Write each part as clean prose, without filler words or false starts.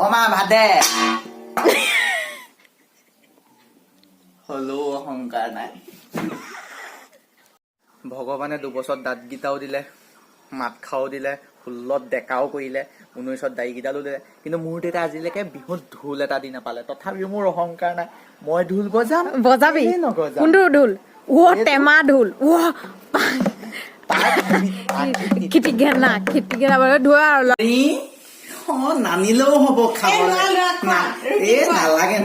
অ মা ভাত দে হলো অহংকাৰ নাই ভগৱানে 2 বছৰ দাঁতকেইটাও দিলে মাত খাও দিলে 16ত ডেকাও কৰিলে 19ত দাড়িকেইডালো দিলে কিন্তু মোৰ দেউতা আজিলৈকে বিহুত ঢোল এটা দি নাপালে তথাপিও মোৰ অহংকাৰ নাই মই ঢোল বজাবি কোনটো ঢোল ও টেমা ঢোল ও খিটিকেনা বাৰু ধোৱা আৰু নানিলেও হ'ব খাবলৈ নালাগে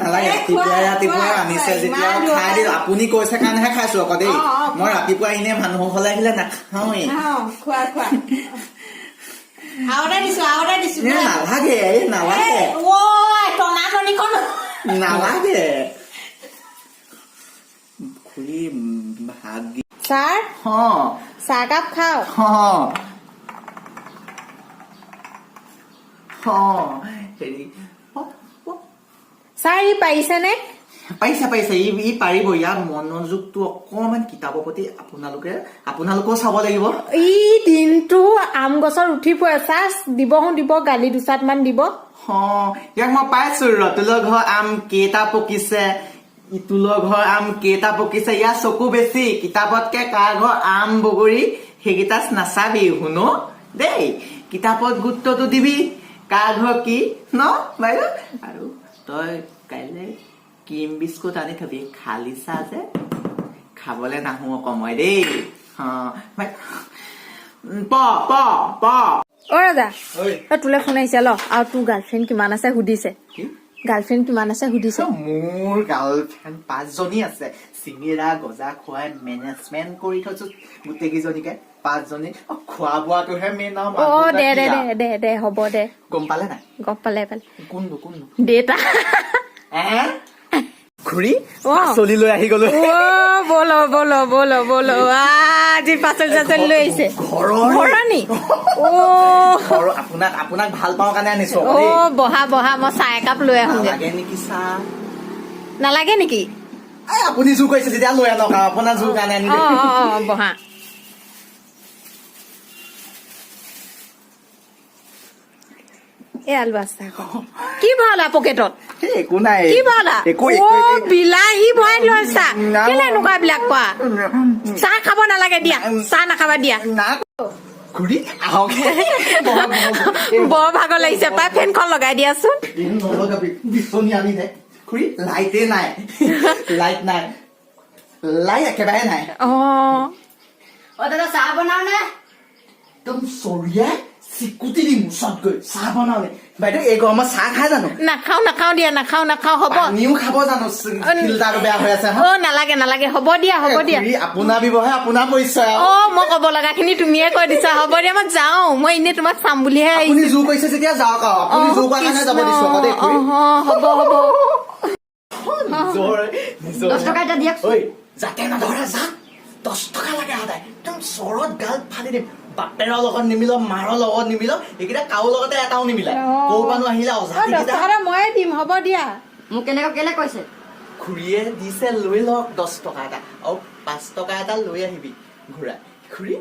ৰাতিপুৱা আনিছে যেতিয়া খাই দিলো আপুনি কৈছে কাৰণেহে খাইছো আকৌ দেই মই ৰাতিপুৱা এনে মানুহৰ ঘৰলৈ আহিলে নাখাওৱেই নালাগে খুৰী ভাত ছাৰ চাহকাপ খাওঁ হেৰি ছাৰ ই পাৰিছেনে পাৰিছে ই পাৰিব ইয়াৰ মনোযোগটো অকমান কিতাপৰ প্ৰতি আপোনালোকেও চাব লাগিব ই দিনটো আম গছৰ উঠি পৰে ছাৰ দিব গালি 2 মান দিব ইয়াক মই পাইছো ৰতুলৰ ঘৰ আম কেইটা পকিছে ইতুলৰ ঘৰ আম কেইটা পকিছে ইয়াৰ চকু বেছি কিতাপতকে কাৰ ঘৰ আম বগৰী সেইকেইটা নাচাবি শুনো দেই কিতাপত গুৰুত্বটো দিবি কাৰ ঘৰ কি ন বাইদেউ আৰু তই কাইলে ক্ৰীম বিস্কুট আনি থবি খালি চাহ যে খাবলে নাহো আকৌ মই দেই অ ৰাজা তোলে ফোন আহিছে ল আৰু তোৰ গাৰ্লফ্ৰেণ্ড কিমান আছে সুধিছে মোৰ গাৰ্লফ্ৰেণ্ড 5 জনী আছে চিঙিৰা গজা খুৱাই মেনেজমেণ্ট কৰি থৈছো গোটেই কেইজনীকে 5 জনী খোৱা বোৱাটোহে মেইন দে হ'ব দে গম পালে নাই গম পালে কোনটো দেতা খুৰী পাচলি লৈ আহি গলো বলো আজি পাচলি লৈ আহিছে ঘৰৰ নি আপোনাক ভাল পাওঁ কাৰণে আনিছো বহা মই চাহ একাপ লৈ আহোঁ নালাগে নেকি আপুনি জোৰ কৰিছে যেতিয়া লৈ আনক আপোনাৰ জোৰ কাৰণে আনিলো বহা আলু আছা কি ভৰালা পকেটত একো নাই কি ভৰালা বিলাহী ভৰাই লৈছা কেলে এনেকুৱা বিলাক কোৱা চাহ খাব নালাগে দিয়া চাহ নাখাবা দিয়া বৰ ভাগৰ লাগিছে পাই ফেনখন লগাই দিয়াচোন লাইট একেবাৰে নাই দাদা চাহ বনাও নে একদম চৰিয়াই চিকুটি দিম মুচত গৈ চাহ বনাওনে বাইদেউ এই গৰমত চাহ খাই জানো নাখাও দিয়া নাখাও হ'ব পানীও খাব জানো ফিল্টাৰটো বেয়া হৈ আছে নালাগে হ'ব দিয়া আপোনাৰ ব্যৱহাৰ আপোনাৰ পৰিচয় মই ক'ব লগা খিনি তুমিয়ে কৈ দিছা হ'ব দিয়া মই যাওঁ মই এনেই তোমাক চাম বুলিহে আপুনি জোৰ কৰিছে যেতিয়া যাওক আপুনি জোৰ কৰা কাৰণে যাব দিছো হ'ব 10 টকা এটা দিয়ক যাতে নধৰা যা 10 টকা লাগে সদায় একদম চৰত গাল ফালি দিম বাপেৰৰ লগত নিমিল মাৰৰ লগত নিমিল এইকেইটা কাৰো লগতে এটাও নিমিলে ক'ৰবানো আহিলে ময়ে দিম হ'ব দিয়া মোক কেলে কৈছে খুৰীয়ে দিছে লৈ লওক 10 টকা এটা আৰু 5 টকা এটা লৈ আহিবি ঘূৰাই খুৰী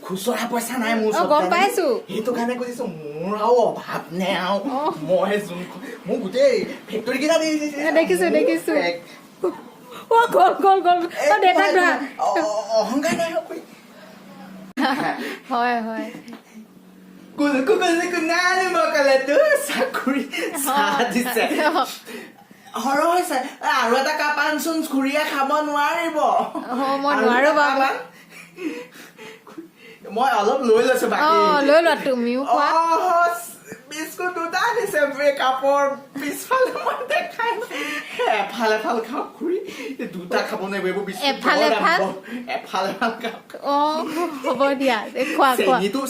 খুচৰা পইচা নাই মোৰ গম পাইছো সেইটো কাৰণে কৈছো মোৰ আৰু অভাৱ নে মই মোৰ গোটেই ফেক্টৰী কেইটা দেখিছো গ'ল অহংকাৰ নাই হয় চাকৰি দিছে সৰহ হৈছে আৰু এটা কাপ আনচোন খুৰীয়ে খাব নোৱাৰিব মই নোৱাৰো বাবা মই অলপ লৈ লৈছো লৈ লোৱা তুমিও খোৱা বিস্কুট 2টা আনিছে কাপৰ পিছফালে মই দেখাই এফাল খাওঁ খুৰী 2টা খাব নোৱাৰিব এইবোৰ এফাল হ'ব দিয়া খোৱা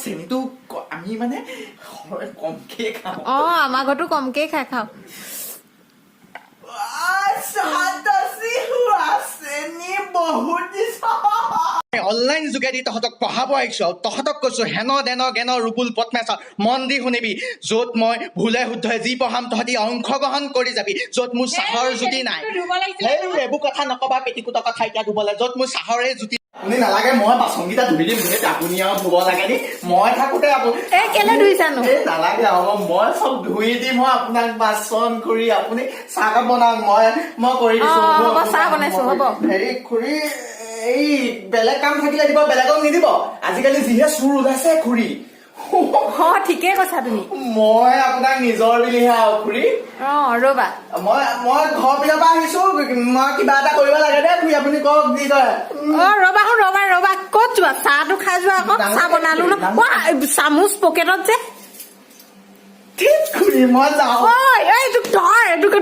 চেনিটো আমি মানে কমকে খাওঁ আমাৰ ঘৰতো কমকে খাওঁ অনলাইন যোগেদি তহঁতক পঢ়াব আহিছো আৰু তহঁতক কৈছো হেন দেন গেন ৰুবুল পদ্মেশ্বৰ মন দি শুনিবি য'ত মই ভুলে শুদ্ধই যি পঢ়াম তহঁতি অংশগ্ৰহণ কৰি যাবি য'ত মোৰ চাহৰ জুতি নাই এইবোৰ কথা নকবা পেটিকুটৰ কথা এতিয়া ধুবলে য'ত মোৰ চাহৰে জুতি আপুনি নালাগে মই বাচনকেইটা ধুই দিম ধুই আপুনি আৰু ধুব লাগে নি মই থাকোতে এ কেলে ধুইছানো নালাগে আৰু মই চব ধুই দিম মই আপোনাক বাচন কৰি আপুনি চাহ কাপ বনাওক মই কৰি দিছো হ'ব চাহ বনাইছো হ'ব হেৰি খুৰী এই বেলেগ কাম থাকিলে দিব বেলেগক নিদিব আজিকালি যিহে চুৰ ওলাইছে খুৰী ঠিকে কৈছা তুমি মই আপোনাক নিজৰ বুলিহে আৰু খুৰী ৰবা মই ঘৰ পিনৰ পৰা আহিছো মই কিবা এটা কৰিব লাগে দে খুৰী আপুনি কওক যি কয় ৰবা ক'ত যোৱা চাহটো খাই যোৱা আকৌ চাহ বনালো ন চামুচ পকেটত যে খুৰী মই যাওঁ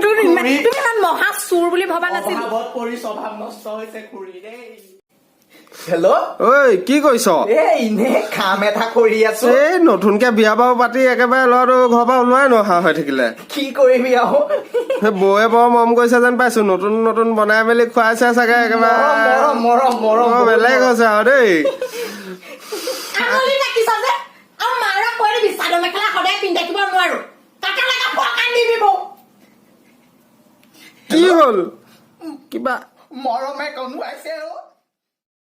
তুমি ইমান মহা চুৰ বুলি ভবা নাছিল পৰি স্বভাৱ নষ্ট হৈছে খুৰী দেই হেল্ল' ঐ কি কৰিছ এনে কাম এটা কৰি আছো এই নতুনকে বিয়া বাৰু পাতি একেবাৰে ল'ৰাটো ঘৰৰ পৰা ওলোৱাই নহা হৈ থাকিলে কি কৰিবি আৰু বৌয়ে বৰ মৰম কৰিছে যেন পাইছো নতুন নতুন বনাই মেলি খুৱাইছে চাগে একেবাৰে বেলেগ হৈছে আৰু দেই কি হ'ল কিবা মৰমে কন্দুৱাইছে